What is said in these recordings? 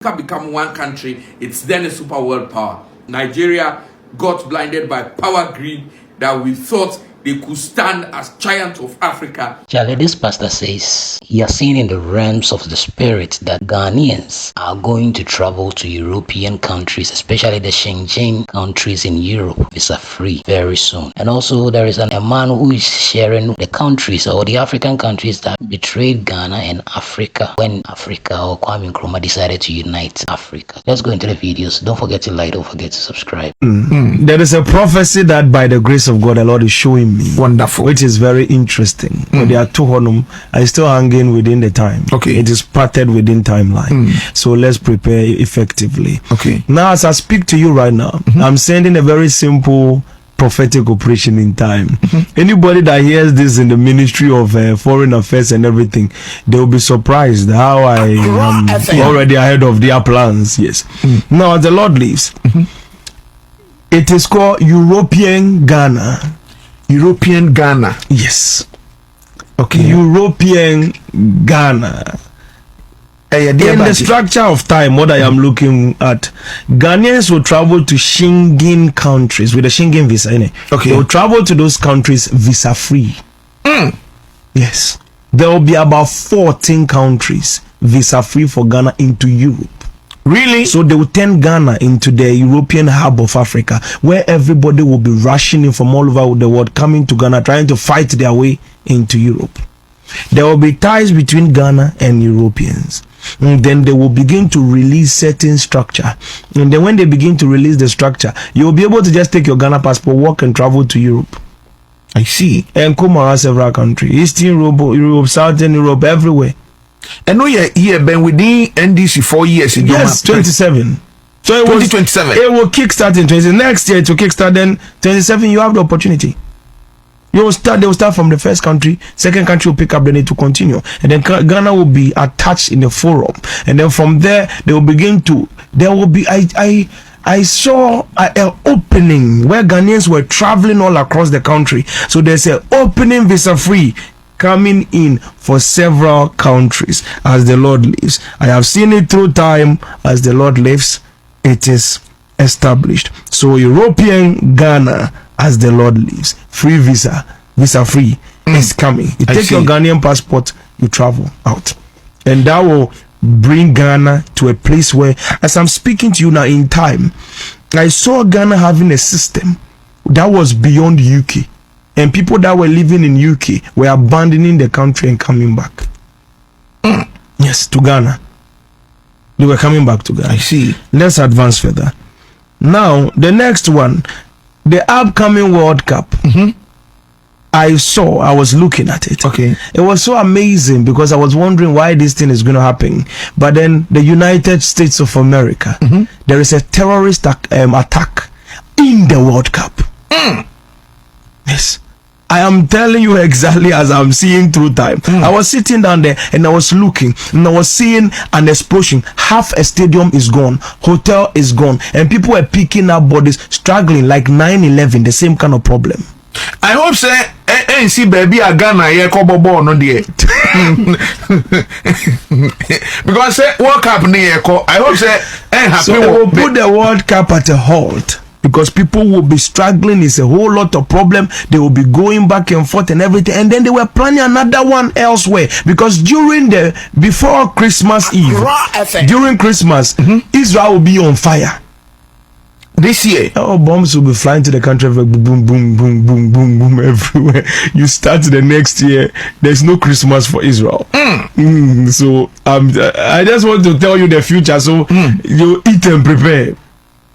become one country, it's then a super world power. Nigeria got blinded by power greed that we thought they could stand as giants of Africa. Charlie, this pastor says he has seen in the realms of the spirit that Ghanaians are going to travel to European countries, especially the Schengen countries in Europe, visa-free very soon. And also there is a man who is sharing the countries or the African countries that betrayed Ghana and Africa when Africa or Kwame Nkrumah decided to unite Africa. Let's go into the videos. Don't forget to like, don't forget to subscribe. There is a prophecy that by the grace of God, the Lord is showing me. Wonderful. Which is very interesting. There are two honum. I still hanging within the time. Okay. It is parted within timeline. So let's prepare effectively. Okay. Now, as I speak to you right now, I'm sending a very simple prophetic operation in time. Anybody that hears this in the Ministry of Foreign Affairs and everything, they will be surprised how I am already ahead of their plans. Yes. Now, as the Lord lives, it is called European Ghana. European Ghana. Yes. Okay. European Ghana. In the structure of time, what I am looking at, Ghanaians will travel to Schengen countries with a Schengen visa. Okay. They will travel to those countries visa free. Yes. There will be about 14 countries visa free for Ghana into Europe. Really? So they will turn Ghana into the European hub of Africa, where everybody will be rushing in from all over the world, coming to Ghana, trying to fight their way into Europe. There will be ties between Ghana and Europeans. And then they will begin to release certain structure. And then when they begin to release the structure, you will be able to just take your Ghana passport, walk and travel to Europe. I see. And come around several countries. Eastern Europe, Southern Europe, everywhere. And no, yeah, been within NDC 4 years. Yes, 27. So it 2027. It will kickstart in 20. Next year it will kickstart. Then 27, you have the opportunity. They will start from the first country. Second country will pick up. Then it will continue, and then Ghana will be attached in the forum. And then from there they will begin to. There will be. I saw an opening where Ghanaians were traveling all across the country. So there's an opening visa free coming in for several countries as the Lord lives. I have seen it through time. As the Lord lives, it is established. So European Ghana, as the Lord lives, free visa free is coming. You take your Ghanaian passport, you travel out, and that will bring Ghana to a place where, as I'm speaking to you now in time, I saw Ghana having a system that was beyond UK. And people that were living in UK were abandoning the country and coming back. Yes, to Ghana. They were coming back to Ghana. I see. Let's advance further. Now, the next one, the upcoming World Cup. I was looking at it. Okay. It was so amazing because I was wondering why this thing is going to happen. But then the United States of America, there is a terrorist attack in the World Cup. Yes. I am telling you exactly as I'm seeing through time. I was sitting down there and I was looking and I was seeing an explosion. Half a stadium is gone. Hotel is gone. And people were picking up bodies, struggling like 9/11, the same kind of problem. I hope say see baby a Ghana here kobobo no there. Because say World Cup near I hope say happy. So we'll put the World Cup at a halt. Because people will be struggling, it's a whole lot of problem. They will be going back and forth and everything, and then they were planning another one elsewhere. Because before Christmas Eve, during Christmas, Israel will be on fire. This year, bombs will be flying to the country, boom, boom, boom, boom, boom, boom, everywhere. You start the next year, there's no Christmas for Israel. So I just want to tell you the future, so you eat and prepare.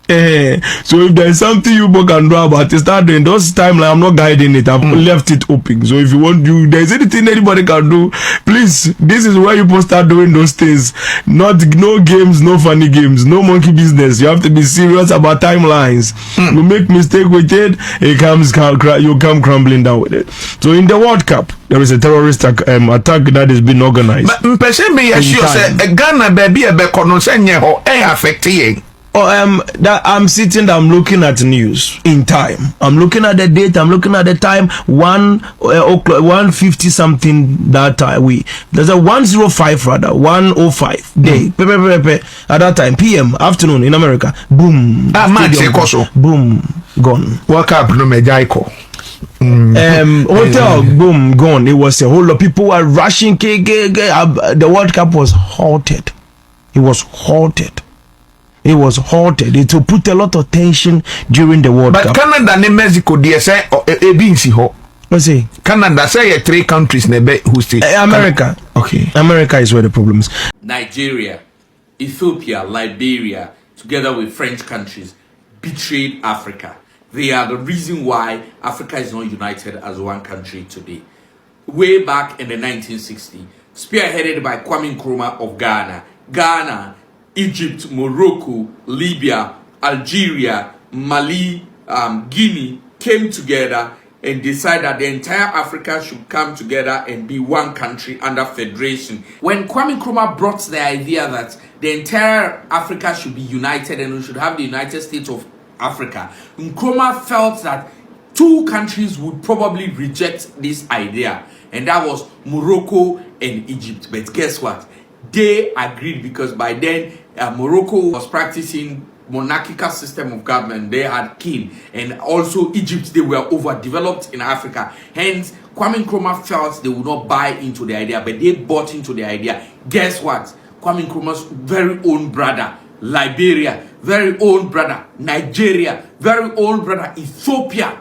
So if there's something you can do about it, start doing those timeline. I'm not guiding it, I've left it open. So if you want to, there's anything anybody can do, please, this is where you supposed start doing those things. No games, no funny games, no monkey business. You have to be serious about timelines. You make mistake with it, you come crumbling down with it. So in the World Cup, there is a terrorist attack that has been organized. But person me assure say Ghana baby affect that I'm sitting, I'm looking at news in time. I'm looking at the date, I'm looking at the time, 1:50 something that time. There's a 105 rather, 105 day. At that time, PM, afternoon in America. Boom. Boom. Gone. Wake up, no mejaiko. Hotel, boom, gone. It was a whole lot of people were rushing. The World Cup was halted. It was halted. It will put a lot of tension during the World Cup. But Canada and Mexico, they say, What's it? Canada say 3 countries who stay. America. Okay. America is where the problem is. Nigeria, Ethiopia, Liberia, together with French countries, betrayed Africa. They are the reason why Africa is not united as one country today. Way back in the 1960s, spearheaded by Kwame Nkrumah of Ghana, Egypt, Morocco, Libya, Algeria, Mali, Guinea came together and decided that the entire Africa should come together and be one country under federation. When Kwame Nkrumah brought the idea that the entire Africa should be united and we should have the United States of Africa, Nkrumah felt that 2 countries would probably reject this idea, and that was Morocco and Egypt. But guess what? They agreed, because by then Morocco was practicing monarchical system of government. They had king, and also Egypt, they were overdeveloped in Africa. Hence, Kwame Nkrumah felt they would not buy into the idea, but they bought into the idea. Guess what? Kwame Nkrumah's very own brother, Liberia, very own brother, Nigeria, very own brother, Ethiopia,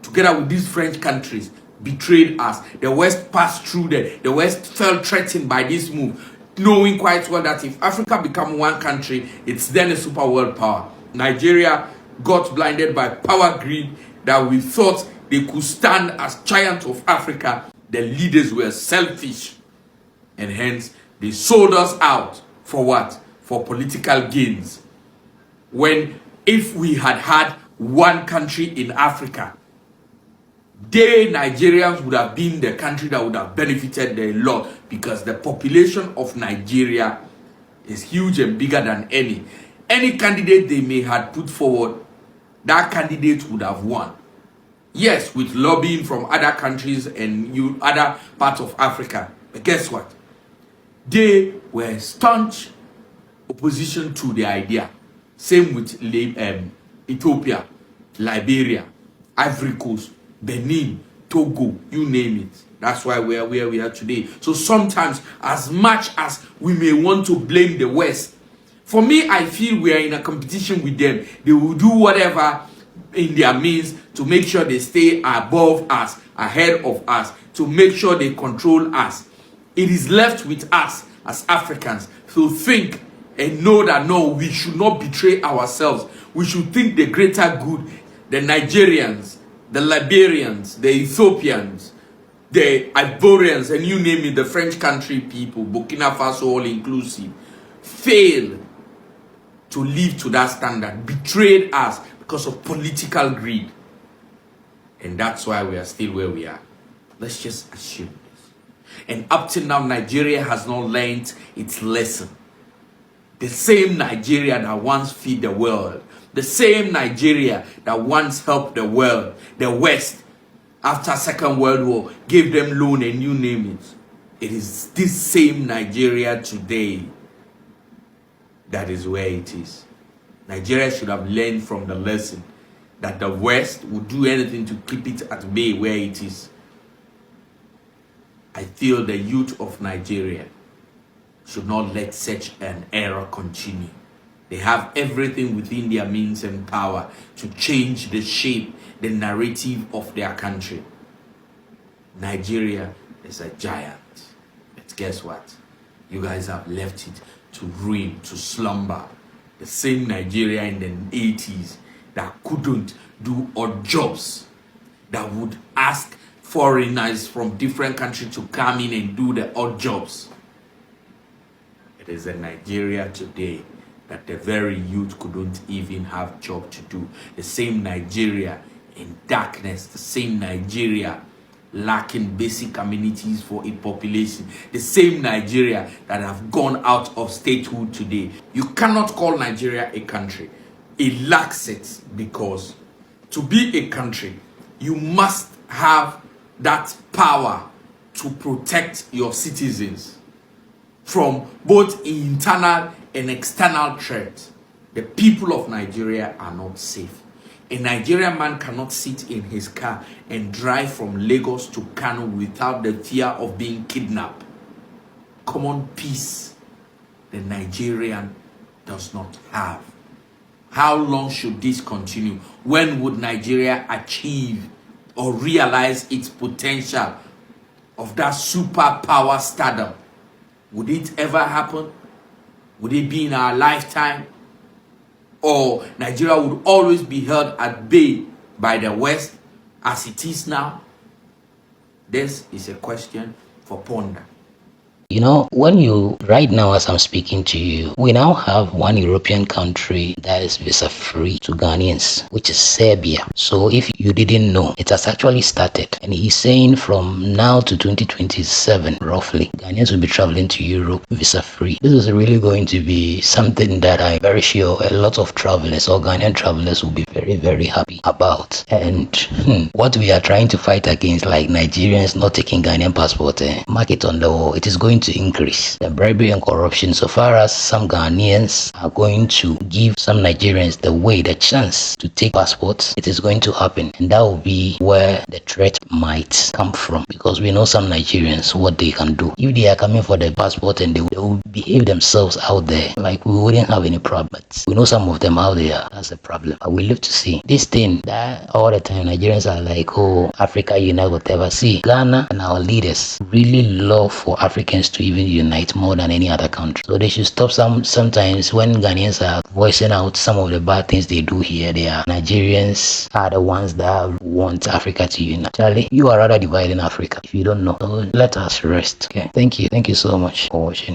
together with these French countries, betrayed us. The West passed through the West felt threatened by this move, knowing quite well that if Africa become one country, it's then a super world power. Nigeria got blinded by power greed that we thought they could stand as giants of Africa. The leaders were selfish, and hence they sold us out for what? For political gains. When if we had had one country in Africa, they Nigerians would have been the country that would have benefited a lot, because the population of Nigeria is huge and bigger than any candidate they may have put forward. That candidate would have won. Yes, with lobbying from other countries and other parts of Africa. But guess what? They were staunch opposition to the idea. Same with Ethiopia, Liberia, Ivory Coast, Benin, Togo, you name it. That's why we are where we are today. So sometimes, as much as we may want to blame the West, for me, I feel we are in a competition with them. They will do whatever in their means to make sure they stay above us, ahead of us, to make sure they control us. It is left with us as Africans to think and know that no, we should not betray ourselves. We should think the greater good. The Nigerians, the Liberians, the Ethiopians, the Ivorians, and you name it, the French country people, Burkina Faso, all inclusive, failed to live to that standard, betrayed us because of political greed. And that's why we are still where we are. Let's just assume this. And up till now, Nigeria has not learned its lesson. The same Nigeria that once fed the world, the same Nigeria that once helped the world, the West, after Second World War, gave them loan and you name it. It is this same Nigeria today that is where it is. Nigeria should have learned from the lesson that the West would do anything to keep it at bay where it is. I feel the youth of Nigeria should not let such an error continue. They have everything within their means and power to change the shape, the narrative of their country. Nigeria is a giant. But guess what? You guys have left it to ruin, to slumber. The same Nigeria in the 80s that couldn't do odd jobs, that would ask foreigners from different countries to come in and do the odd jobs. It is a Nigeria today that the very youth couldn't even have job to do. The same Nigeria in darkness, the same Nigeria lacking basic amenities for a population. The same Nigeria that have gone out of statehood today. You cannot call Nigeria a country. It lacks it, because to be a country, you must have that power to protect your citizens from both internal and external threats. The people of Nigeria are not safe. A Nigerian man cannot sit in his car and drive from Lagos to Kano without the fear of being kidnapped. Common peace the Nigerian does not have. How long should this continue? When would Nigeria achieve or realize its potential of that superpower stardom? Would it ever happen? Would it be in our lifetime? Or Nigeria would always be held at bay by the West as it is now? This is a question for ponder. You know, right now as I'm speaking to you, we now have one European country that is visa free to Ghanaians, which is Serbia. So if you didn't know, it has actually started. And he's saying from now to 2027, roughly, Ghanaians will be traveling to Europe visa free. This is really going to be something that I'm very sure a lot of travelers or Ghanaian travelers will be very, very happy about. And what we are trying to fight against, like Nigerians not taking Ghanaian passport, mark it on the wall. It is going to increase the bribery and corruption, so far as some Ghanaians are going to give some Nigerians the chance to take passports. It is going to happen, and that will be where the threat might come from, because we know some Nigerians what they can do. If they are coming for the passport and they will behave themselves out there, like we wouldn't have any problem. But we know some of them out there, that's a problem. But we live to see this thing that all the time Nigerians are like, oh, Africa unite, whatever. See, Ghana and our leaders really love for Africans to even unite more than any other country. So they should stop sometimes when Ghanaians are voicing out some of the bad things they do here. Nigerians are the ones that want Africa to unite. Charlie, you are rather dividing Africa if you don't know. So let us rest. Okay. Thank you so much for watching.